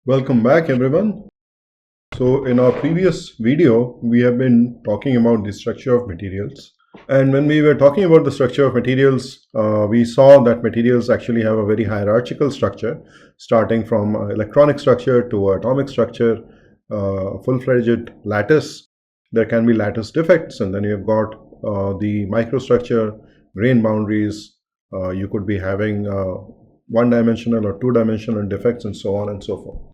Welcome back, everyone. So in our previous video, we have been talking about the structure of materials. And when we were talking about the structure of materials, we saw that materials actually have a very hierarchical structure, starting from electronic structure to atomic structure, full-fledged lattice. There can be lattice defects, and then you've got the microstructure, grain boundaries. You could be having one-dimensional or two-dimensional defects, and so on and so forth.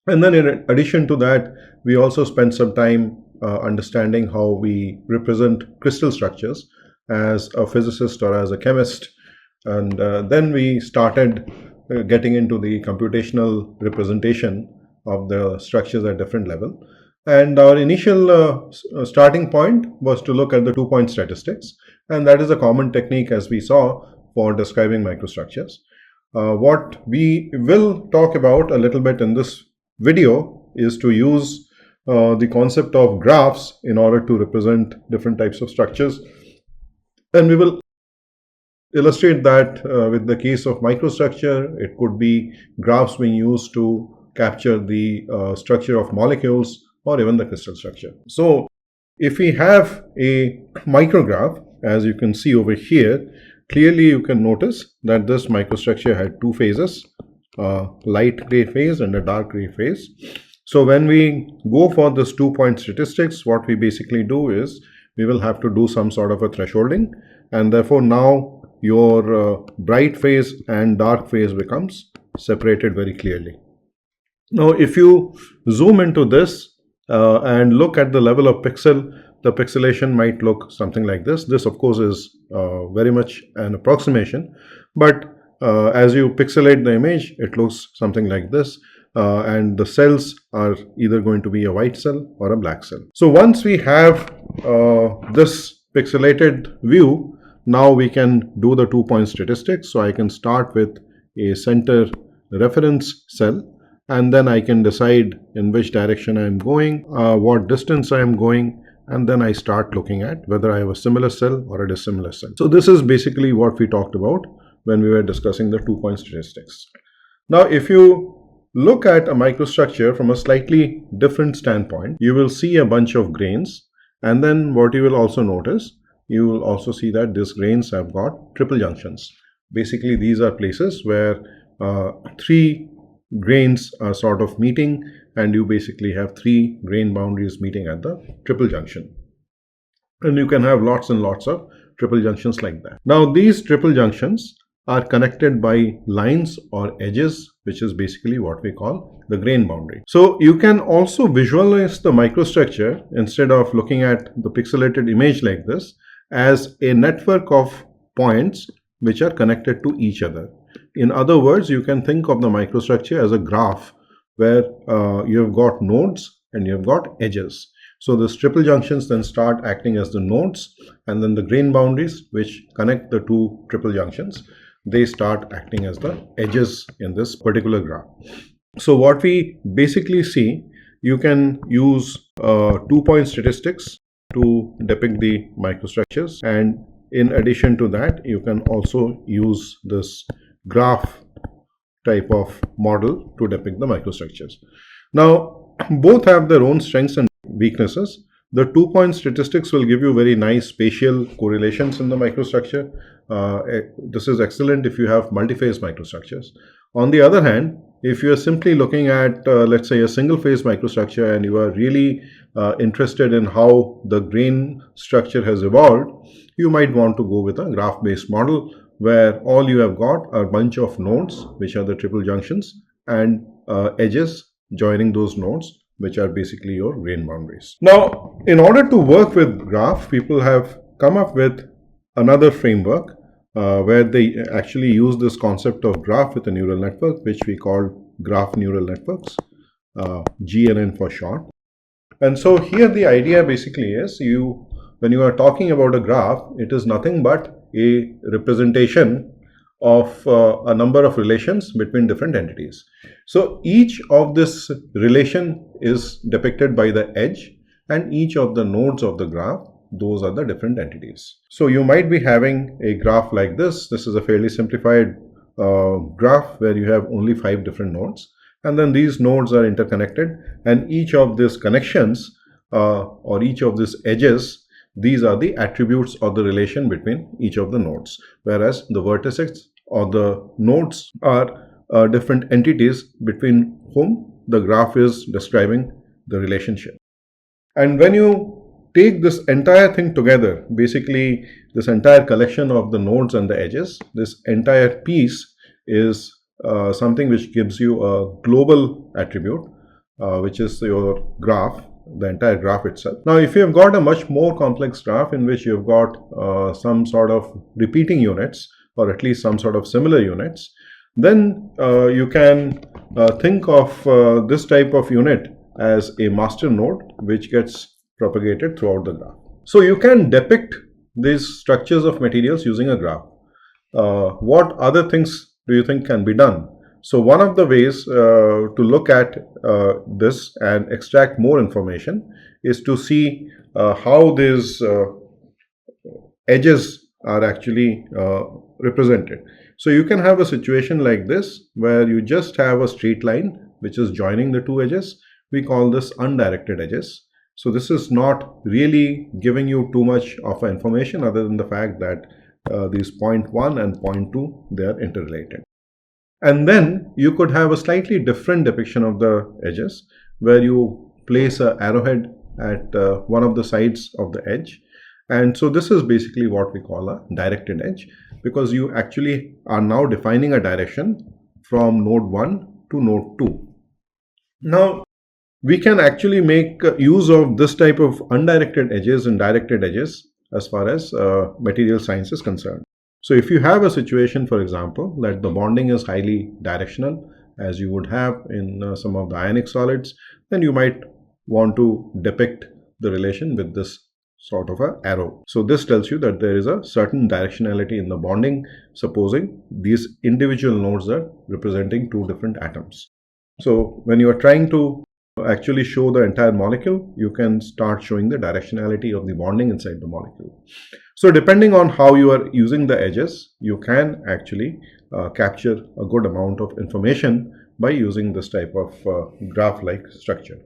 And then in addition to that, we also spent some time understanding how we represent crystal structures as a physicist or as a chemist. And then we started getting into the computational representation of the structures at different level. And our initial starting point was to look at the two-point statistics. And that is a common technique, as we saw, for describing microstructures. What we will talk about a little bit in this video is to use the concept of graphs in order to represent different types of structures, and we will illustrate that with the case of microstructure. It could be graphs being used to capture the structure of molecules or even the crystal structure. So if we have a micrograph, as you can see over here, clearly you can notice that this microstructure had two phases, light gray phase and a dark gray phase. So when we go for this two-point statistics, what we basically do is we will have to do some sort of a thresholding, and therefore now your bright phase and dark phase becomes separated very clearly. Now if you zoom into this and look at the level of pixel, the pixelation might look something like this. This of course is very much an approximation, but as you pixelate the image, it looks something like this, and the cells are either going to be a white cell or a black cell. So once we have this pixelated view, now we can do the two-point statistics. So I can start with a center reference cell, and then I can decide in which direction I am going, what distance I am going, and then I start looking at whether I have a similar cell or a dissimilar cell. So this is basically what we talked about when we were discussing the two-point statistics. Now, if you look at a microstructure from a slightly different standpoint, you will see a bunch of grains, and then what you will also notice, you will also see that these grains have got triple junctions. Basically, these are places where three grains are sort of meeting, and you basically have three grain boundaries meeting at the triple junction. And you can have lots and lots of triple junctions like that. Now, these triple junctions are connected by lines or edges, which is basically what we call the grain boundary. So you can also visualize the microstructure, instead of looking at the pixelated image like this, as a network of points which are connected to each other. In other words, you can think of the microstructure as a graph where you have got nodes and you have got edges. So these triple junctions then start acting as the nodes, and then the grain boundaries which connect the two triple junctions, they start acting as the edges in this particular graph. So what we basically see, you can use two-point statistics to depict the microstructures, and in addition to that, you can also use this graph type of model to depict the microstructures. Now, both have their own strengths and weaknesses. The two-point statistics will give you very nice spatial correlations in the microstructure. This is excellent if you have multi-phase microstructures. On the other hand, if you are simply looking at, let's say, a single-phase microstructure, and you are really interested in how the grain structure has evolved, you might want to go with a graph-based model where all you have got are a bunch of nodes, which are the triple junctions, and edges joining those nodes, which are basically your grain boundaries. Now, in order to work with graph, people have come up with another framework where they actually use this concept of graph with a neural network, which we call graph neural networks, GNN for short. And so here the idea basically is, when you are talking about a graph, it is nothing but a representation of a number of relations between different entities. So each of this relation is depicted by the edge, and each of the nodes of the graph, those are the different entities. So you might be having a graph like this. This is a fairly simplified graph where you have only 5 different nodes, and then these nodes are interconnected, and each of these connections or each of these edges, these are the attributes or the relation between each of the nodes, whereas the vertices or the nodes are different entities between whom the graph is describing the relationship. And when you take this entire thing together, basically this entire collection of the nodes and the edges, this entire piece is something which gives you a global attribute, which is your graph, the entire graph itself. Now, if you have got a much more complex graph in which you've got some sort of repeating units, or at least some sort of similar units, then you can think of this type of unit as a master node which gets propagated throughout the graph. So you can depict these structures of materials using a graph. What other things do you think can be done? So one of the ways to look at this and extract more information is to see how these edges are actually represented. So you can have a situation like this where you just have a straight line which is joining the two edges. We call this undirected edges. So this is not really giving you too much of information other than the fact that these point 1 and point 2, they are interrelated. And then you could have a slightly different depiction of the edges where you place an arrowhead at one of the sides of the edge. And so this is basically what we call a directed edge, because you actually are now defining a direction from node 1 to node 2. Now, we can actually make use of this type of undirected edges and directed edges as far as material science is concerned. So if you have a situation, for example, that the bonding is highly directional, as you would have in some of the ionic solids, then you might want to depict the relation with this sort of an arrow. So this tells you that there is a certain directionality in the bonding, supposing these individual nodes are representing two different atoms. So when you are trying to actually show the entire molecule, you can start showing the directionality of the bonding inside the molecule. So depending on how you are using the edges, you can actually capture a good amount of information by using this type of graph-like structure.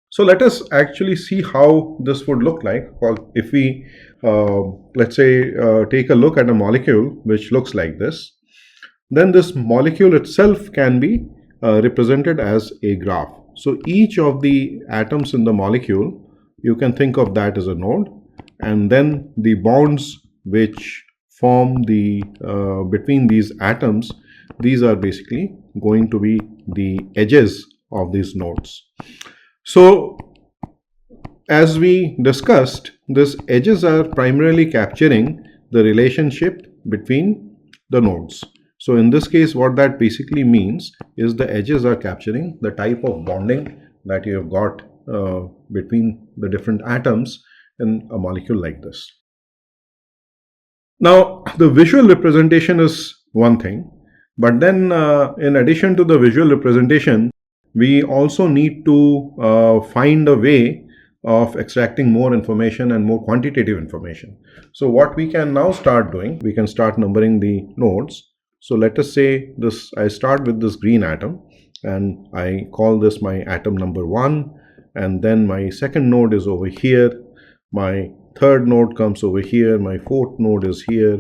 So let us actually see how this would look like. Well, if we, let's say, take a look at a molecule which looks like this, then this molecule itself can be represented as a graph. So each of the atoms in the molecule, you can think of that as a node, and then the bonds which form the between these atoms, these are basically going to be the edges of these nodes. So as we discussed, these edges are primarily capturing the relationship between the nodes. So in this case, what that basically means is the edges are capturing the type of bonding that you have got between the different atoms in a molecule like this. Now, the visual representation is one thing, but then in addition to the visual representation, we also need to find a way of extracting more information and more quantitative information. So what we can now start doing, we can start numbering the nodes. So let us say this, I start with this green atom and I call this my atom number 1, and then my second node is over here, my third node comes over here, my fourth node is here,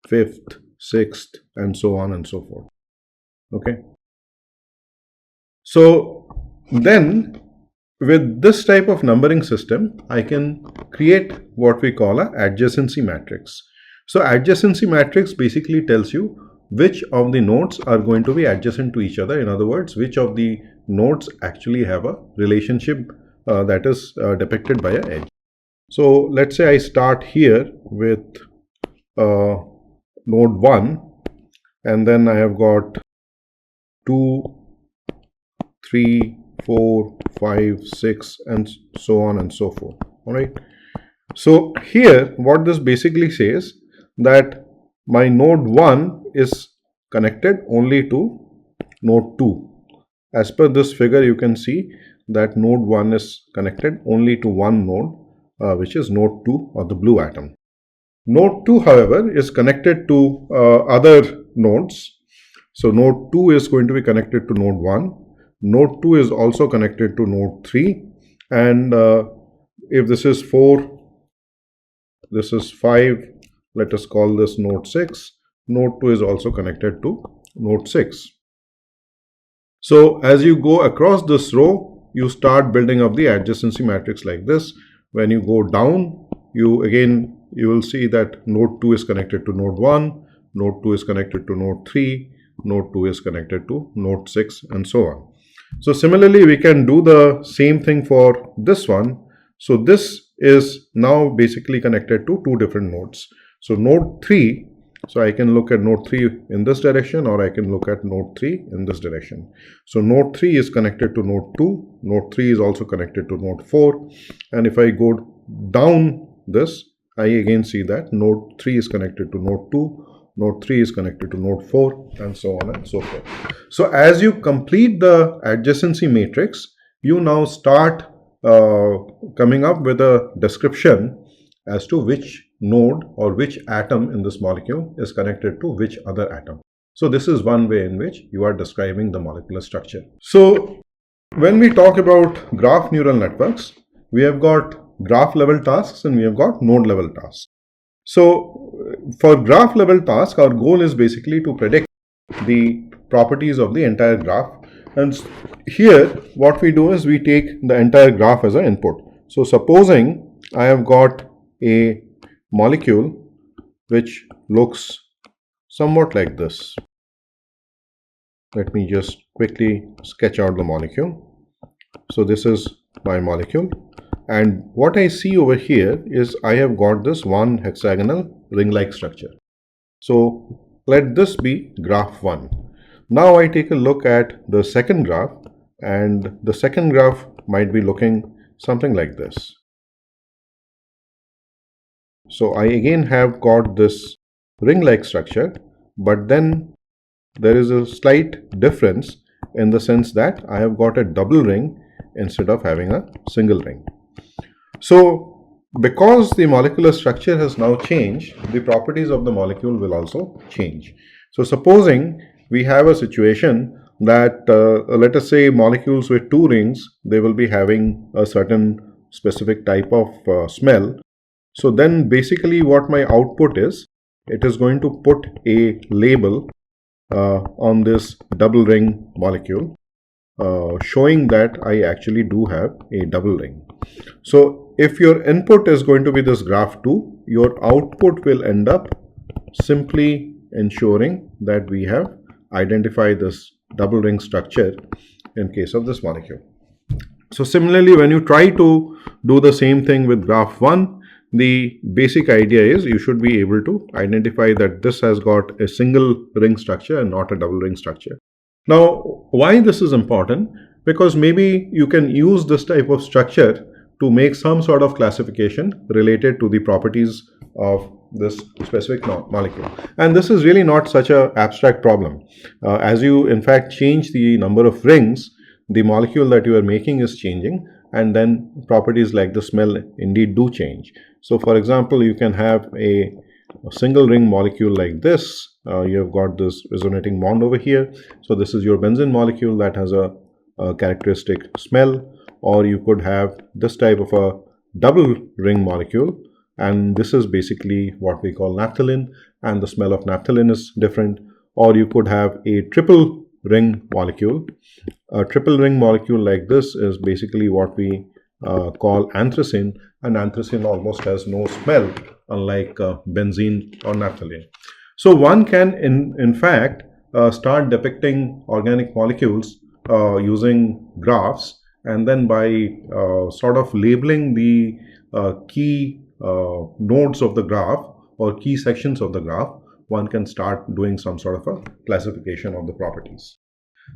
fifth, sixth, and so on and so forth. Okay. So then with this type of numbering system, I can create what we call an adjacency matrix. So adjacency matrix basically tells you which of the nodes are going to be adjacent to each other. In other words, which of the nodes actually have a relationship that is depicted by an edge. So let's say I start here with node 1, and then I have got 2, 3, 4, 5, 6, and so on and so forth. All right. So here what this basically says that my node 1 is connected only to node 2. As per this figure, you can see that node 1 is connected only to one node, which is node 2 or the blue atom. Node 2, however, is connected to other nodes, So node 2 is going to be connected to node 1. Node 2 is also connected to node 3. And if this is 4, this is 5, let us call this node 6. Node 2 is also connected to node 6. So as you go across this row, you start building up the adjacency matrix like this. When you go down, you will see that node 2 is connected to node 1, node 2 is connected to node 3, node 2 is connected to node 6, and so on. So similarly, we can do the same thing for this one. So this is now basically connected to two different nodes. So node 3, so I can look at node 3 in this direction, or I can look at node 3 in this direction. So node 3 is connected to node 2, node 3 is also connected to node 4. And if I go down this, I again see that node 3 is connected to node 2, node 3 is connected to node 4, and so on and so forth. So as you complete the adjacency matrix, you now start coming up with a description as to which node or which atom in this molecule is connected to which other atom. So this is one way in which you are describing the molecular structure. So when we talk about graph neural networks, we have got graph level tasks and we have got node level tasks. So for graph level task, our goal is basically to predict the properties of the entire graph. And here what we do is we take the entire graph as an input. So supposing I have got a molecule which looks somewhat like this. Let me just quickly sketch out the molecule. So this is my molecule, and what I see over here is I have got this one hexagonal ring-like structure. So let this be graph 1. Now I take a look at the second graph, and the second graph might be looking something like this. So I again have got this ring-like structure, but then there is a slight difference in the sense that I have got a double ring instead of having a single ring. So because the molecular structure has now changed, the properties of the molecule will also change. So supposing we have a situation that let us say molecules with two rings, they will be having a certain specific type of smell. So then basically what my output is, it is going to put a label on this double ring molecule showing that I actually do have a double ring. So if your input is going to be this graph 2, your output will end up simply ensuring that we have identified this double ring structure in case of this molecule. So similarly, when you try to do the same thing with graph 1, the basic idea is you should be able to identify that this has got a single ring structure and not a double ring structure. Now, why this is important? Because maybe you can use this type of structure to make some sort of classification related to the properties of this specific molecule. And this is really not such an abstract problem. As you in fact change the number of rings, the molecule that you are making is changing, and then properties like the smell indeed do change. So for example, you can have a single ring molecule like this. You have got this resonating bond over here. So this is your benzene molecule that has a characteristic smell. Or you could have this type of a double ring molecule, and this is basically what we call naphthalene, and the smell of naphthalene is different. Or you could have a triple ring molecule. A triple ring molecule like this is basically what we call anthracene, and anthracene almost has no smell, unlike benzene or naphthalene. So one can in fact start depicting organic molecules using graphs, and then by sort of labeling the key nodes of the graph or key sections of the graph, one can start doing some sort of a classification of the properties.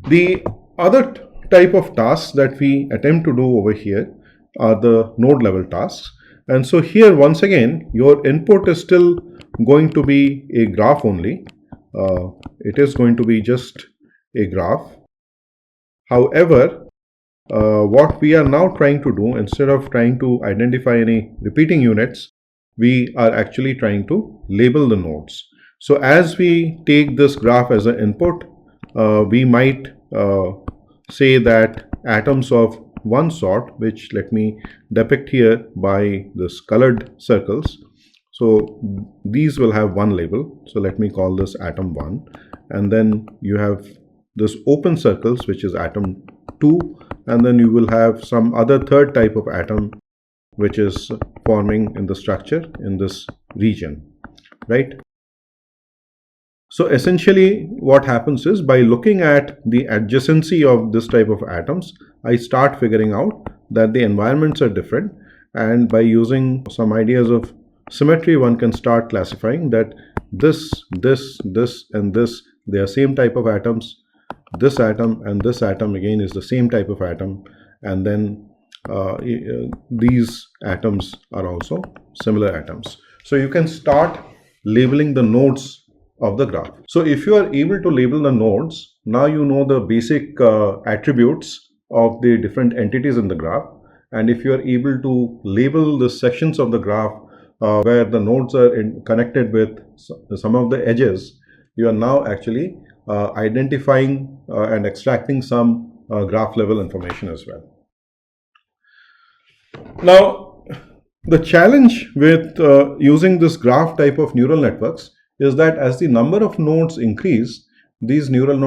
The other type of tasks that we attempt to do over here are the node level tasks. And so here once again your input is still going to be a graph only. It is going to be just a graph. However, what we are now trying to do, instead of trying to identify any repeating units, we are actually trying to label the nodes. So as we take this graph as an input, we might say that atoms of one sort, which let me depict here by this colored circles. So these will have one label. So let me call this atom 1. And then you have this open circles, which is atom 2. And then you will have some other third type of atom, which is forming in the structure in this region, right? So essentially what happens is, by looking at the adjacency of this type of atoms, I start figuring out that the environments are different, and by using some ideas of symmetry, one can start classifying that this, and this, they are same type of atoms. This atom and this atom again is the same type of atom, and then these atoms are also similar atoms. So you can start labeling the nodes of the graph. So if you are able to label the nodes, now you know the basic attributes of the different entities in the graph. And if you are able to label the sections of the graph where the nodes are connected with some of the edges, you are now actually identifying and extracting some graph level information as well. Now, the challenge with using this graph type of neural networks is that as the number of nodes increase, these neural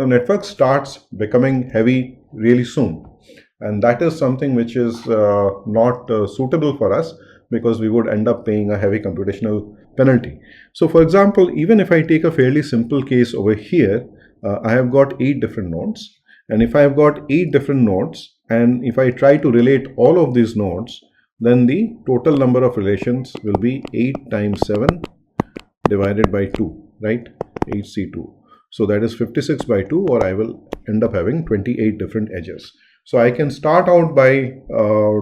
networks starts becoming heavy really soon. And that is something which is not suitable for us, because we would end up paying a heavy computational penalty. So for example, even if I take a fairly simple case over here, I have got 8 different nodes. And if I have got 8 different nodes, and if I try to relate all of these nodes, then the total number of relations will be 8 times 7 divided by 2, right? 8C2. So that is 56 by 2, or I will end up having 28 different edges. So I can start out by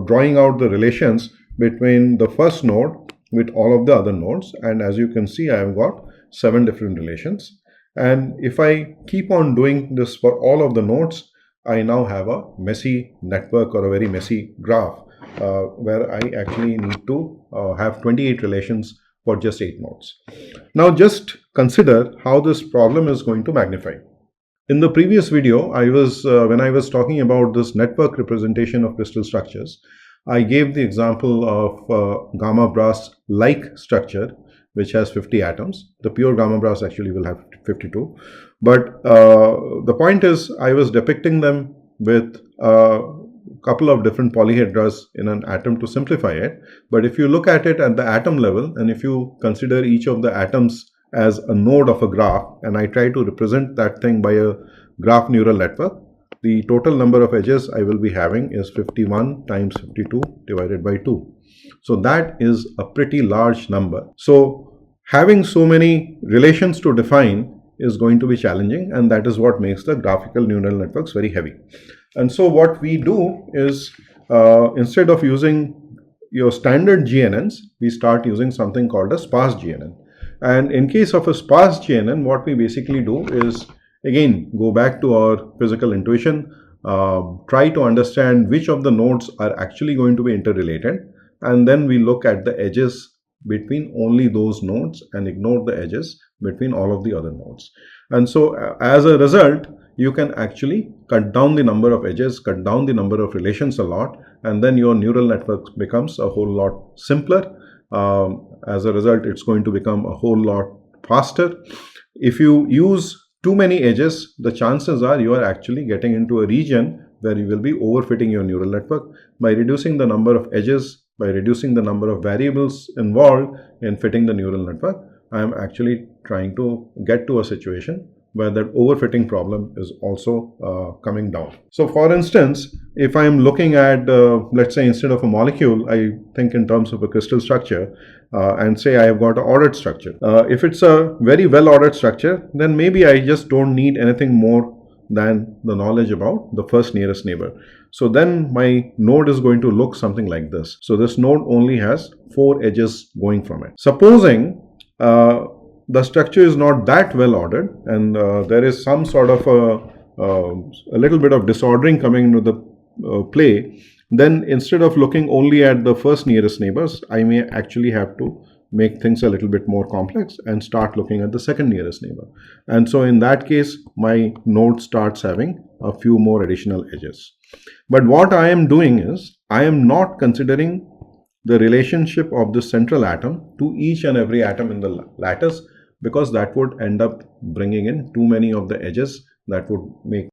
drawing out the relations between the first node with all of the other nodes. And as you can see, I have got 7 different relations. And if I keep on doing this for all of the nodes, I now have a messy network, or a very messy graph, where I actually need to have 28 relations for just 8 nodes. Now just consider how this problem is going to magnify. In the previous video, when I was talking about this network representation of crystal structures, I gave the example of gamma brass-like structure, which has 50 atoms. The pure gamma brass actually will have 52. But the point is, I was depicting them with couple of different polyhedras in an atom to simplify it. But if you look at it at the atom level, and if you consider each of the atoms as a node of a graph, and I try to represent that thing by a graph neural network, the total number of edges I will be having is 51 times 52 divided by 2. So that is a pretty large number. So having so many relations to define is going to be challenging, and that is what makes the graphical neural networks very heavy. And so what we do is, instead of using your standard GNNs, we start using something called a sparse GNN. And in case of a sparse GNN, what we basically do is, again, go back to our physical intuition, try to understand which of the nodes are actually going to be interrelated, and then we look at the edges between only those nodes and ignore the edges between all of the other nodes. And so as a result, you can actually cut down the number of edges, cut down the number of relations a lot, and then your neural network becomes a whole lot simpler. As a result, it's going to become a whole lot faster. If you use too many edges, the chances are you are actually getting into a region where you will be overfitting your neural network. By reducing the number of edges, by reducing the number of variables involved in fitting the neural network, I am actually trying to get to a situation where that overfitting problem is also coming down. So for instance, if I am looking at, let's say instead of a molecule, I think in terms of a crystal structure, and say I have got an ordered structure. If it's a very well ordered structure, then maybe I just don't need anything more than the knowledge about the first nearest neighbor. So then my node is going to look something like this. So this node only has 4 edges going from it. Supposing the structure is not that well ordered, and there is some sort of a little bit of disordering coming into the play, then instead of looking only at the first nearest neighbors, I may actually have to make things a little bit more complex and start looking at the second nearest neighbor. And so in that case, my node starts having a few more additional edges. But what I am doing is, I am not considering the relationship of the central atom to each and every atom in the lattice, because that would end up bringing in too many of the edges that would make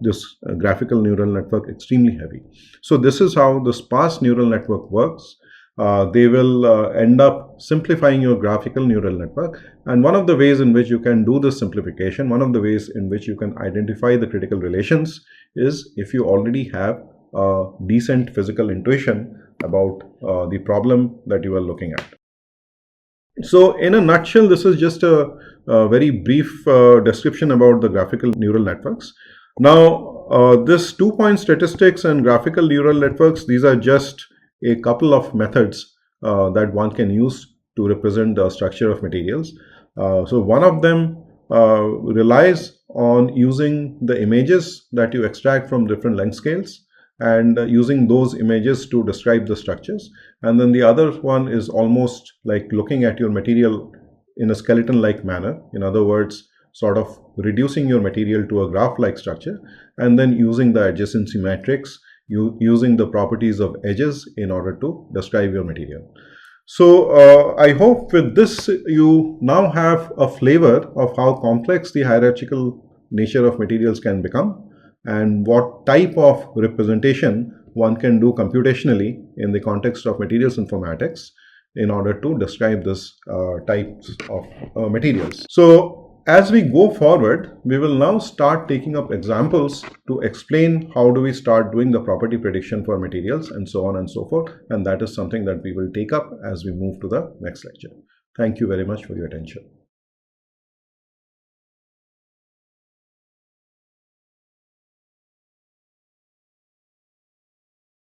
this graphical neural network extremely heavy. So this is how the sparse neural network works. They will end up simplifying your graphical neural network. And one of the ways in which you can do this simplification, one of the ways in which you can identify the critical relations, is if you already have a decent physical intuition about the problem that you are looking at. So in a nutshell, this is just a very brief description about the graphical neural networks. Now, this two-point statistics and graphical neural networks, these are just a couple of methods that one can use to represent the structure of materials. So one of them relies on using the images that you extract from different length scales and using those images to describe the structures. And then the other one is almost like looking at your material in a skeleton-like manner. In other words, sort of reducing your material to a graph-like structure and then using the adjacency matrix, using the properties of edges in order to describe your material. So I hope with this you now have a flavor of how complex the hierarchical nature of materials can become and what type of representation one can do computationally in the context of materials informatics in order to describe this types of materials. So as we go forward, we will now start taking up examples to explain how do we start doing the property prediction for materials and so on and so forth. And that is something that we will take up as we move to the next lecture. Thank you very much for your attention.